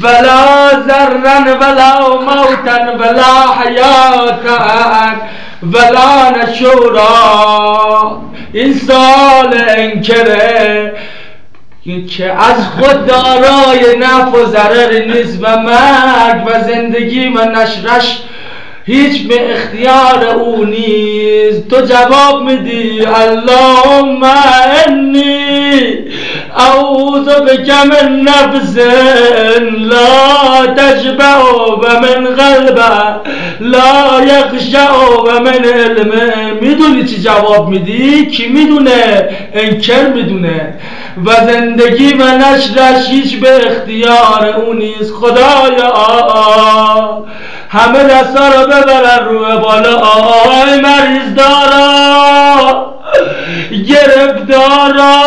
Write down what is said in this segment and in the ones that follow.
ولا ذرا ولا موتا ولا حیاتا ولا نشورا. این سال انکره که از خود دارای نفع و ضرری نیست و مرگ و زندگی و نشرش هیچ به اختیار او نیست. تو جواب میدی اللهم انی اعوذ بک من نفس لا تشبع و من قلب لا یخشع و من علم. میدونی چی جواب میدی؟ کی میدونه؟ انکر میدونه. و زندگی و نشرش هیچ به اختیار او نیست. خدایا همه دستا رو ببرن روی بالا. آی مریض دارا، گرفتارا،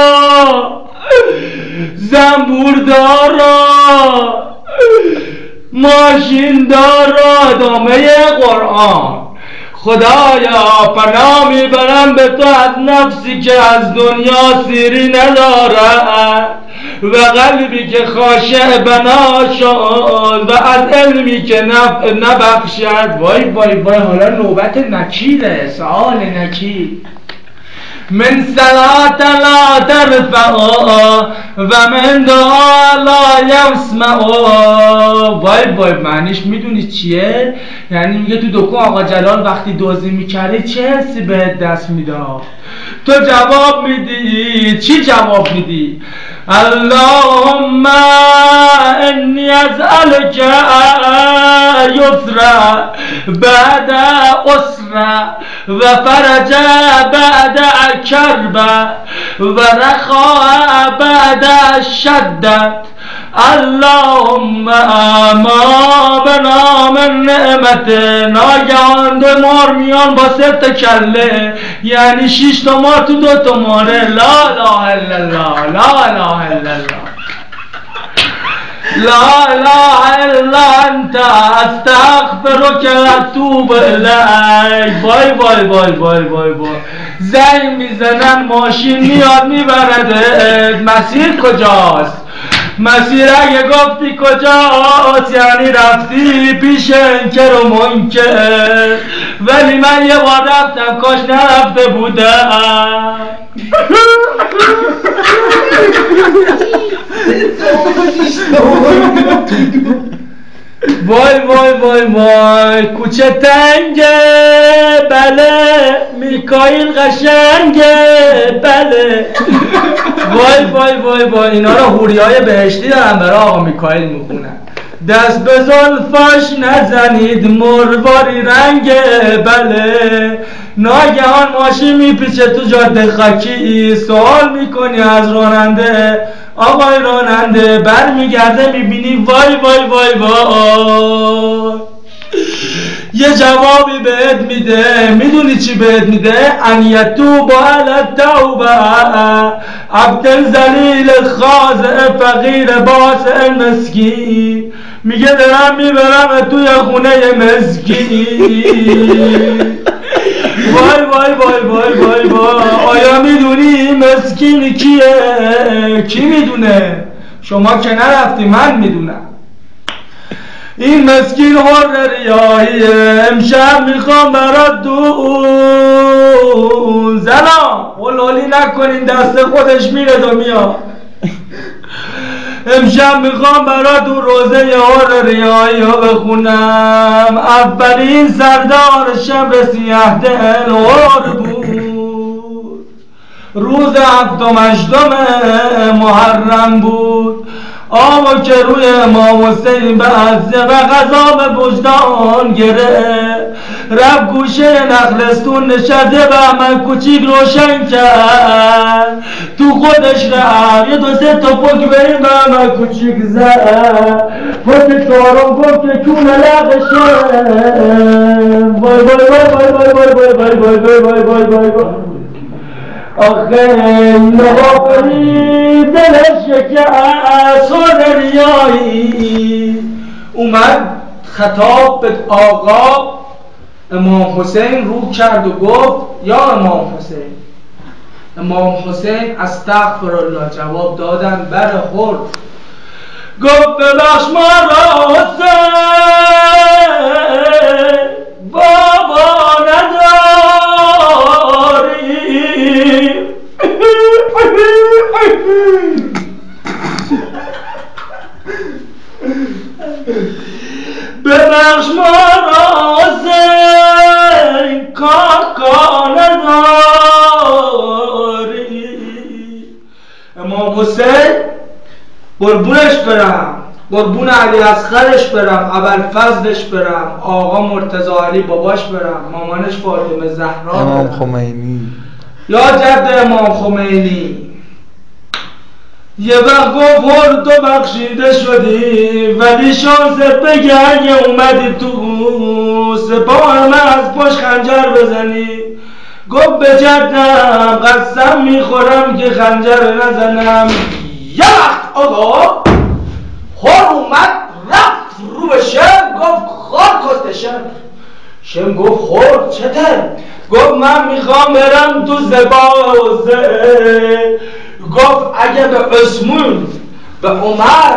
زنبور دارا، ماشین دارا. ادامه قرآن. خدایا پناه میبرم به تو از نفسی که از دنیا سیری ندارد و قلبی که خاشع بنا شد و از علمی که نبخشد. وای وای وای، حالا نوبت نکیره، سؤال نکیر. من صلات لا ترفع و من دعا لا یسمع. وای وای، معنیش میدونی چیه؟ یعنی میگه تو دکان آقا جلال وقتی دزدی میکردی چه حسی بهت دست میداد؟ تو جواب میدی. چی جواب میدی؟ اللهم انی اسألک یسرا بعد عسرا و فرج بعد کرب و رخاء بعد شدت. اللهم ما بنا من نعمت. ناگهان دو مار میان با 3 تا کله، یعنی 6 تا مار تو 2 تا ماره. لا اله الا الله، لا اله الا الله، لا اله الا انت استغفرک و اتوب الیک. وای وای وای وای وای وای. زنگ میزنن، ماشین میاد میبرده. مسیر کجاست؟ مسیر اگه گفتی کجاست یعنی رفتی پیش انکر و منکر. ولی من یه بار رفتم، کاش نرفته بودم. وای وای وای وای، کوچه تنگه بله، میکائیل قشنگه بله. وای وای وای وای، اینا رو حوریای بهشتی دارن برای آقا میکائیل میخونن. دست به زلفاش نزنید مرواری رنگه بله. ناگهان ماشین میپیچه تو جاده خاکی، سوال میکنی از راننده آقای راننده، برمیگرده میبینی وای وای وای وای. یه جوابی بهت میده. میدونی چی بهت میده؟ ان یتوب علی التوبه عبد ذلیل خاضع فقیر باسع مسکین. میگه دارم میبرم توی خونه مسکین. وای وای وای وای وای وای. آیا میدونی مسکین کیه؟ کی میدونه؟ شما که نرفتی، من میدونم. این مسکین حر ریاهیه. امشب میخوام برات دون زنا قلالی نکنین، دست خودش میره و میاد. امشب میخوام برات اون روزه حر ریاهی ها بخونم. اولین سردار شب سیاه دل حر بود، روز 7 و 8 محرم بود. آما که روی امام حسین بسته و غذاب وجدان گره، رب گوشه نخلستون نشسته بهمن کوچیک روشن کرد. تو خودش رفت یه 2-3 تا پک به این بهمن کوچیک زد. پک 4م گفت که کونه لقشه. وای وای وای وای وای وای وای وای وای وای وای وای. آخه نوافری دلش شکست حر ریایی. اومد خطاب به آقا امام حسین رو کرد و گفت یا امام حسین. امام حسین استغفرالله جواب دادن بر حر. گفت ببخش ما را حسین بابا نداری. ببخش ما را حسین کاکا نداری. امام حسین قربونش برم، قربون علی اصغرش برم، ابوالفضلش برم، آقا مرتضی علی باباش برم، مامانش فاطمه زهرا، امام خمینی، یا جد امام خمینی. یه وقت گفت تو بخشیده شدی، ولی شانست بگه اگه اومدی تو سپاه من از پشت خنجر بزنی. گفت به جدم قسم میخورم که خنجر نزنم. یه وقت آقا خور اومد رفت رو به شم، گفت خور کست شم گفت خور چته؟ گفت من میخوام برم تو زبازه. گفت اگه به عثمان، به عمر،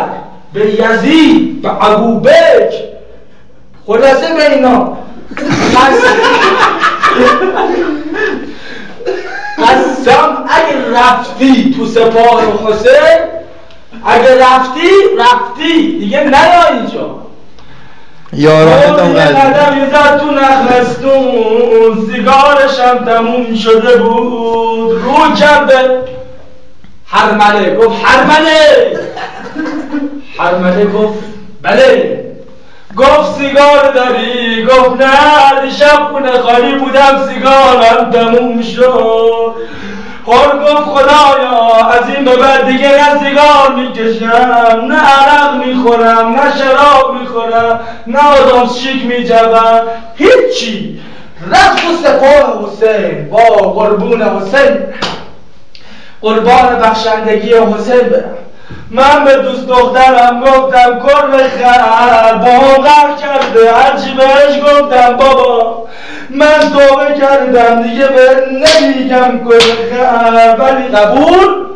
به یزید، به ابوبکر، خلاصه به اینا قسم اگه رفتی تو سپاه حسین، اگه رفتی دیگه نیا اینجا. یارانتم یه قدمی زد تو نخلستون، سیگارش هم تموم شده بود، رو کرد به هرمله. گفت هرمله گفت بله. گفت سیگار داری؟ گفت نه، دیشب خونه خالی بودم سیگارم تموم شد. خور گفت خدایا از این به بعد دیگه نه سیگار میکشم، نه عرق میخورم، نه شراب میخورم، نه آدم شیک میجوم، هیچی. رفت تو سپاه حسین با قربون حسین، قربان بخشندگی حسین برم. من به دوست دخترم گفتم کر بخر، با هم غر کرده، هرچی بهش گفتم بابا من توبه کردم دیگه به نمیگم کر بخر، ولی قبول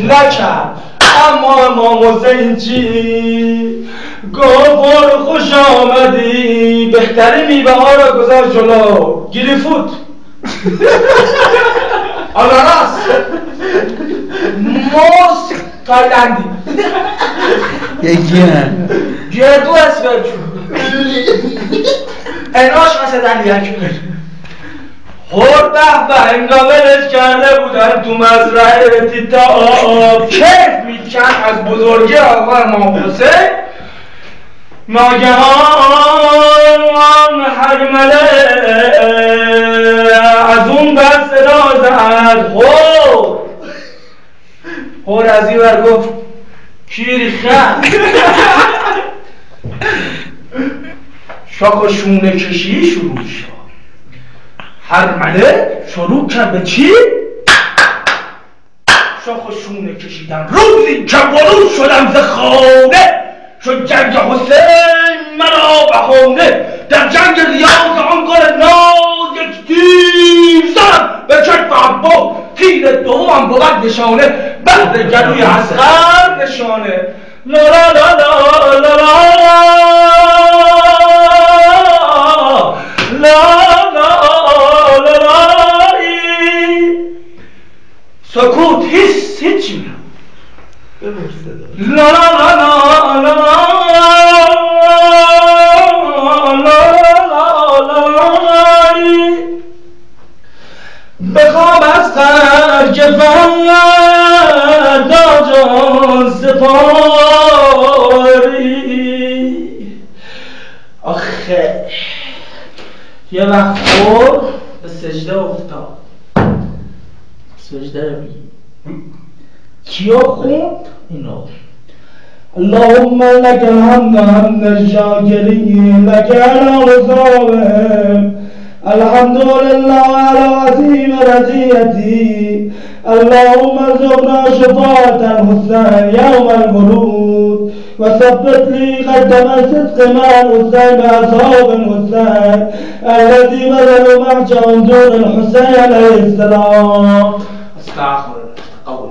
نکرد. اما امام حسین چی؟ گفت برو خوش آمدی، بهترین میوه ها را گذاشت جلو، گریفوت آناناس، موز تایلندی، یکی هم گردو اسفرچو، اناش مثلا یک خور به هنگامرش کرده بودن تو مزرعه تیتاب، کیف میکن از بزرگی آقا امام حسین. ناگهان هرمله از اون بر صدا زد خور از این ور گفت کیری خند. شاک و شونه کشی شروع شد. هرمله شروع کرد به چی؟ شاک و شونه کشیدم. روزی که برون شدم ز خانه، شد جنگ حسین مرا بهانه. در جنگ ریاض آن گل ناز یک تیر زدم به چشم عباس، تیر دوم بود نشانه، بهر گلوی اصغر نشانه. لا لا لا لا لا لا لا لا لا. سکوت هیچی لا لا لا لا لا بخواب از قرد که فردا جان سپاری. آخه یه وقت خور به سجده افتاد. سجده رو بگی کیا خوند؟ اینا اللهم لك الحمد حمد الشاكرين، لك العظام، الحمد لله على عظيم رضيتي. اللهم ارزقنا شفاعة الحسين يوم الخلود، وثبت لي قدم صدق مع الحسين بأصحاب الحسين الذي بذلوا محجهم دون الحسين عليه السلام. استغفر الله. قول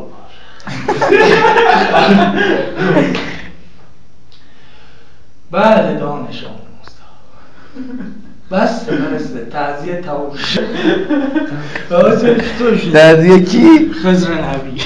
بله دانش آمون بس برسته تعزیه تموم شد. تعزیه کی؟ خضر نبی.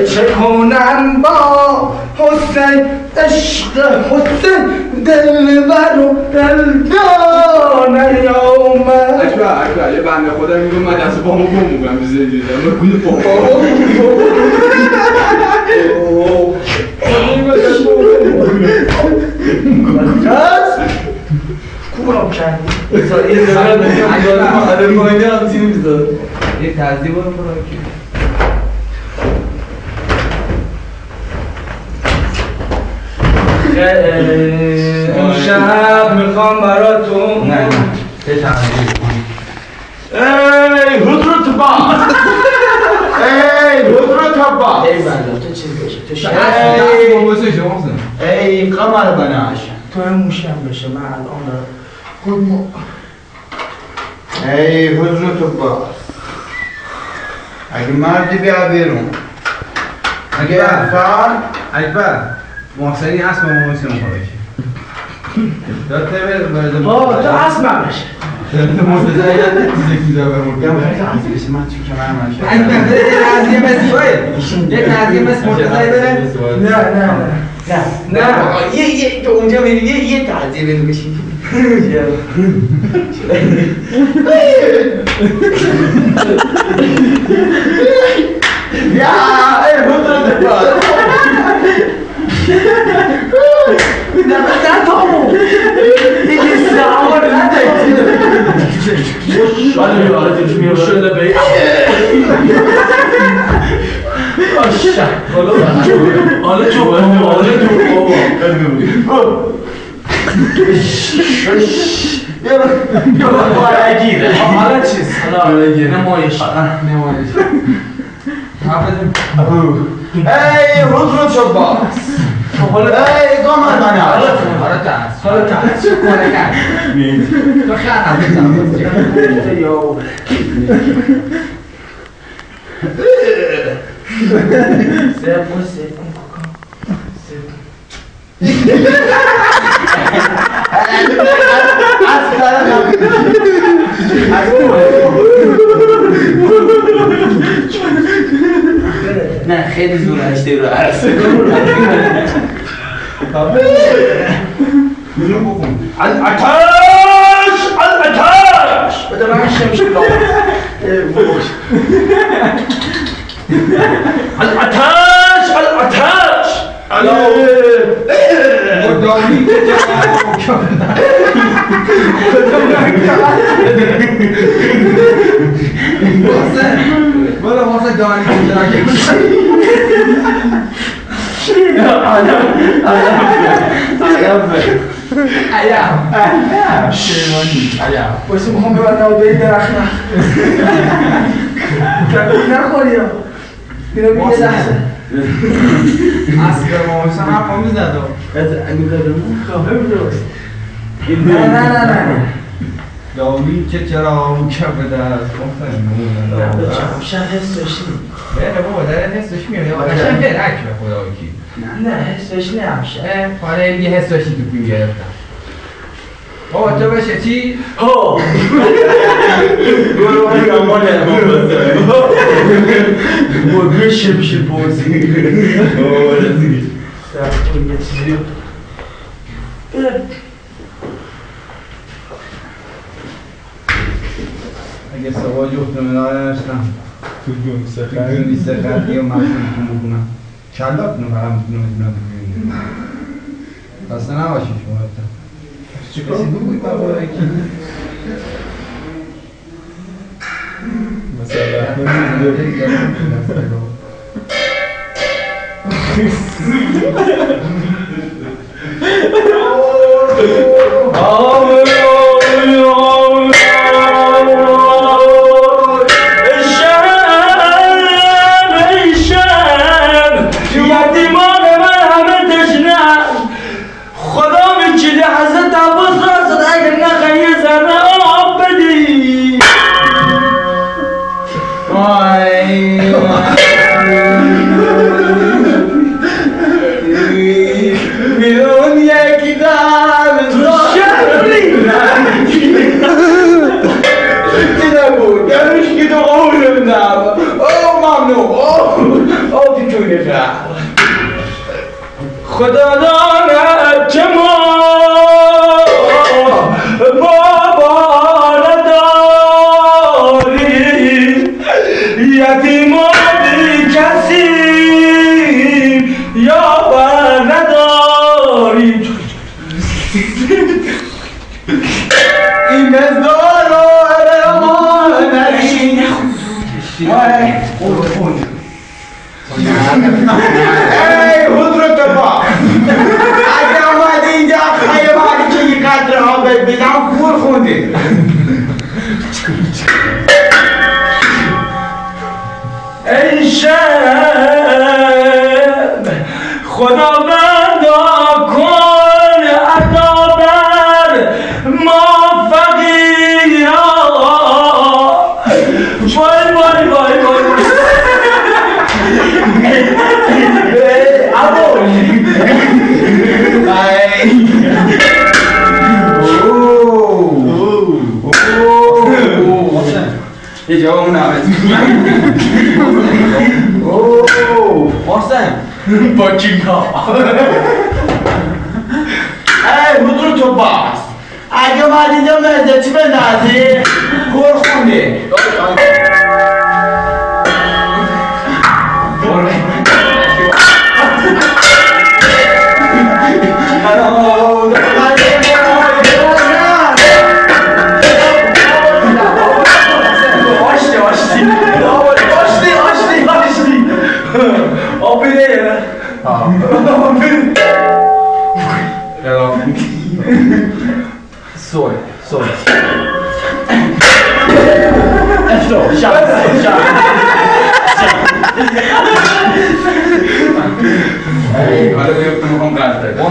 چه کنم با حسین عشق حسین دلبر و دلدار نیامد. اکبر یه بنده خدا میگم من دست پامو گم میکنم به زندگی من گونه پامو کورم کردی یه تعذیب رو برای که امشب میخوام براتون نه یه تعذیب ای حضرت باز ای حضرت باز ای بنده تو چیز بشه تو شهر ای قمر بناش تو هم موشم بشه من الان دارم ای حضرت باز اگه مردی بیا بیرون اگه انسان اکبر محسنی هست با محسن مخواهشی داد تبر برده بابا تو اسمم بشه مرتضی یاد تیزکی داره مرتضی من چی که من اکبر یه تعذیه مثل یه تعذیه مثل مرتضی بره نه یه تو اونجا میری یه تعذیه بره بشین یا ای حضرت باز نه تامو دیگه سعار نداری شاید بیارتش میشه بی حالا چو بابا حالا چیز نمایش ای حضرت باز ای قمر بناش حالا تعذیب کنه کرد تو خیلی نه خیلی زور هشته رو عرصه الاتش بده من شمش الاتش دامی بله محسن دانی عیام بایستی میخوام ببرنم و بری درخت نخوری ها اینو بیه لحظه اصل محسن هم پامی زد نه دامی که چرا اون کف بده از محسن شن حسش بله بابا داره حسش میاد قشنگ درک به خدا کی نه حسش نمیشه حالا یه حسشی تو فیلم گرفتم بابا تو بشه چی؟ ها برو من کماله با بشه بازی سرطون یه چیزی اگه سوا جفت نمیناره نشتم تو جون سخت یا مخصوص بکنم کلات نو فقط میتونم دسته نباشی شما کسی بگوی بابا یکی خدا میچیده حضرت عباس را صد اگر نخواهی ذره آب بدی میدون یکی دم چی نبود درش که تو قولم نم او ممنون او تیتونه شد خدا داند که ما بابا نداریم یتیمانی کسی یاور نداریم این مزدار رو ما نرشین ای حضور تبا اگر اومده اینجا خیلی مالی که یک قدر آب بدم پول خونده ای شب خداوندا کن عطا بر ما فقیرا وای وای وای وای یه جواب نامت محسن با چینکا ای حضور تو باز اگه اومد اینجا مزده چی بندازی؟ گل خونده Soy. Esto, ya. حالا بیفتم میخوام قرد دارم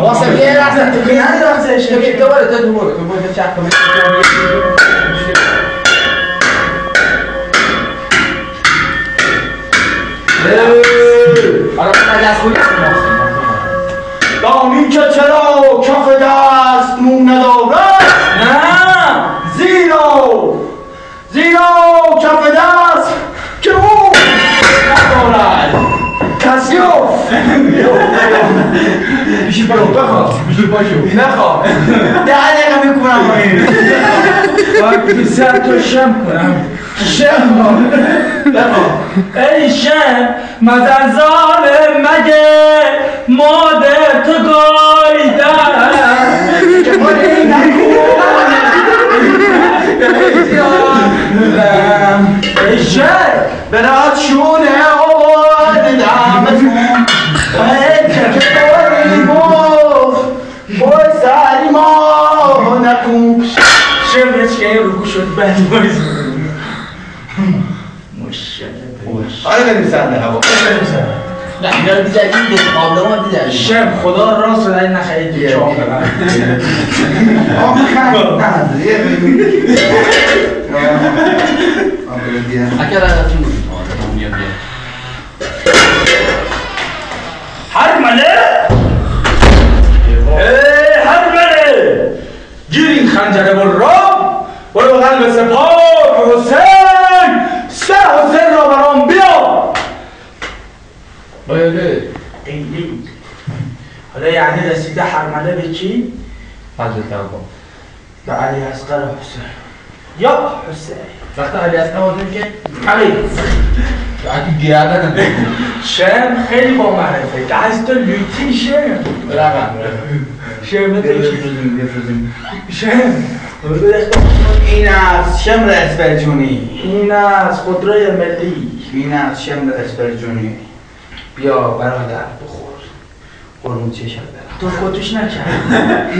محسن یه لحظه تو که ندارستش دوباره تو برو چک کنم حالا من دست خوری دامی که چرا کف دست مون ندارد نه زیرا کف دست که مون ندارد کسیوف بیشی باشو نخواه 10 دقیقه میکنم باید سر تو شم کنم ای شم مزرزال مگه مادر تو گایدن که بایی نکنم ای شم برات شونه آباد دمتون ای که بایی بای سری ما نکن شم هیچ که این رو گوش شد بعد بایز آره بریم سنده هوا نه اینا رو بیزدیم دیگه قابلما دیدن شم خدا راست رو داری نخرید دیگه چاق دارم اگر رفتیم بود هرمله هرمله گیر این خنجره برام برو قلب سپاه حسین سه حسین را برام بیا بله ایلی حالا یعنی رسیده هرمله به کی؟ حضرت عبا به علی اصغر حسین یا حسین وقت علی اصغر حسین که علی اگه گیرده نده شم خیلی با معرفه دست لوتی شم رقم شم بفرزیم شم این از شمر اسپرجونی این از خودروی ملی این از شمر اسپرجونی بیا برادر بخور قرمون چشم برم تو خودش نکرد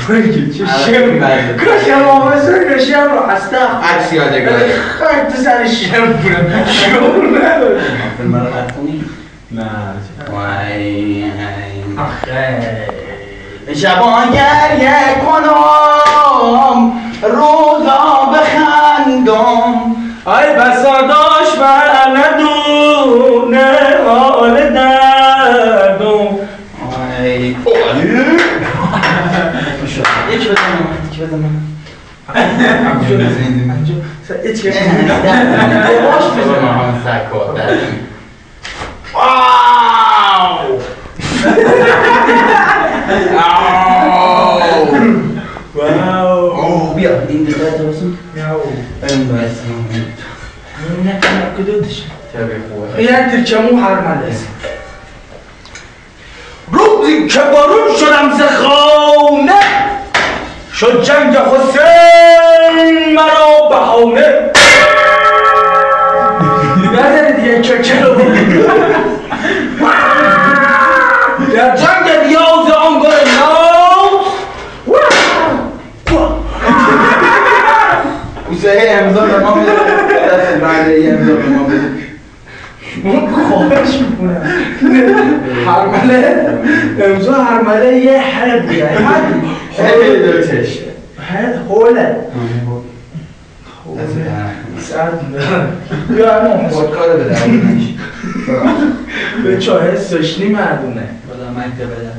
چه شم کشم آمزه شم رو هستم عکس یادگاری خواهد تو سر شم بودم شور نداری فیلم رو قد کنی؟ نه وای آخه شبان گریه کنم روزا بخندم گندم ای بسا داشت من ندونه حال دردم ای یک بدم هیچ که باش بزن هم سکات واو بیا این دیگه درستم این باید نه کدومش تبی خوبه یه ترکمو هرمله روزی که بارون شدم ز خانه شد جنگ حسین مرا بهانه نظر دیگه چکه رو در جنگ ریاض آن گل ناز اوسه امضا به ما بده دست بعد امضا به ما بده خواهش میکنم هرمله امضا هرمله یه حدیه خیلی دوتش حوله سرد یا همون خودکار بده به چاه سشنی مردونه بدا مکتب بده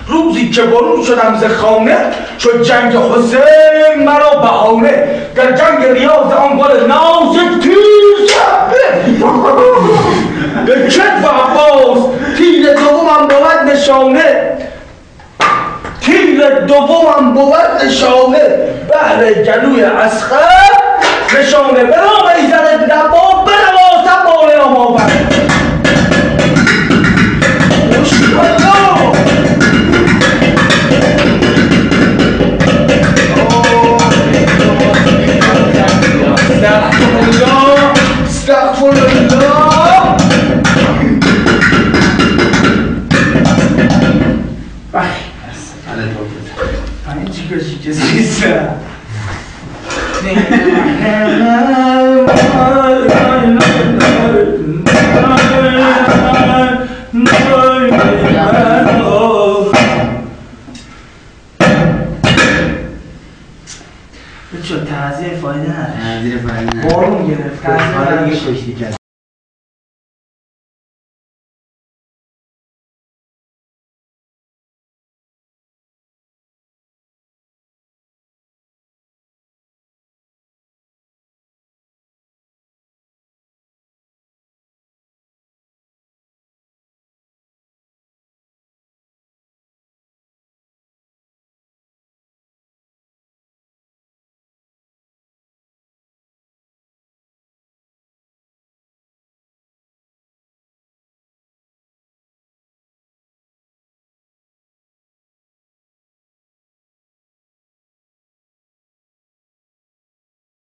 روزی که برون شدم ز خانه شد جنگ حسین مرا بهانه در جنگ ریاض آن گل ناز تیر به کتف عباس تیر دومم بود نشانه تیر دومم بود نشانه بهر جلوی اصغر نشانه به نام ایزد دبا بنواسم مال آماور استغفر الله این چی زیسته بچه تعذیه فایده نداره بارون گرفت تعذیه دیگه کشتی کرد